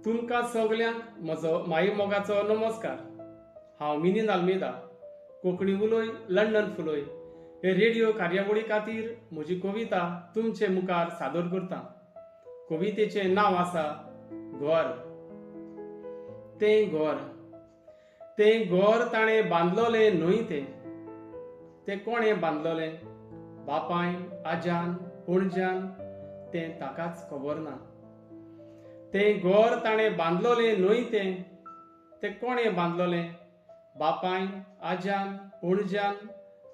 तुमकां सगल्यांक म्हजो माई मोगाचो नमस्कार. हांव मिलिंद आल्मेदा, कोंकणी उलोय लंडन फुलोय हे रेडिओ कार्यावळी खातीर म्हजी कविता तुमचे मुखार सादर करतां. कवितेचें नांव आसा घर. तें घर ताणें बांदलोलें न्हय तें कोणें बांदलोलें? बापायन, आज्यान, पणज्यान तें ताकाच खबर ना. तें घर ताणें बांदलोलें न्हय तें कोणें बांदलोलें? बापायन, आज्यान, पणज्यान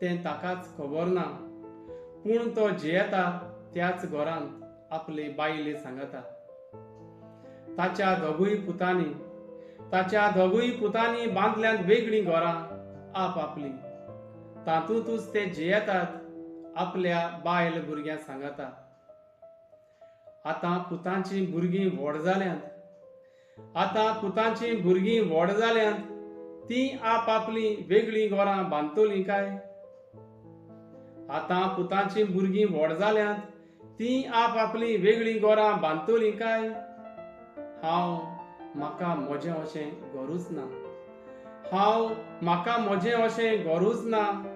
तें ताकाच खबर ना. पूण तो जियेता त्याच घरांत आपली बायल सांगता. ताच्या दोगूय पुतांनी बांदल्यांत वेगळीं घरां आपआपलीं. तातूंतच ते जियेतात आपल्या बायल भुरग्यांक सांगता. आतां पुतांचीं भुरगीं व्हड जाल्यांत तीं आपआपलीं वेगळीं घरां बांदतलीं काय? आतां पुतांचीं भुरगीं व्हड जाल्यांत तीं आपआपलीं वेगळीं घरां बांदतलीं काय? म्हाका म्हजें अशें घरूच ना.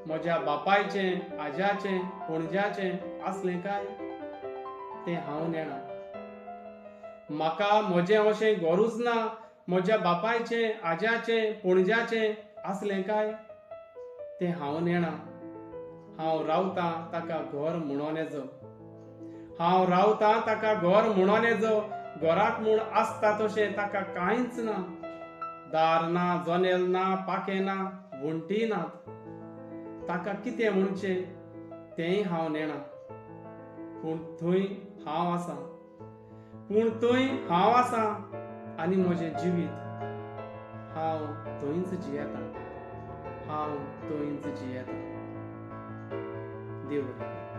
म्हज्या बापायचें, आज्याचें, पणज्याचें आसलें काय? तें हांव नेणां. म्हाका म्हजें अशें घरूच ना. म्हज्या बापायचें, आज्याचें, पणज्याचें आसलें काय? तें हांव नेणां. हांव रावतां ताका घर म्हणोन येजो. घराक म्हूण आसता तशें ताका कांयच ना. दार ना, जनेल ना, पाखें ना, वण्टी नात. ताका कितें म्हणचें तेंय हांव नेणां. पूण थंय हांव आसां आनी म्हजें जिवीत हांव थंयच जियेतां. देव बरें करूं.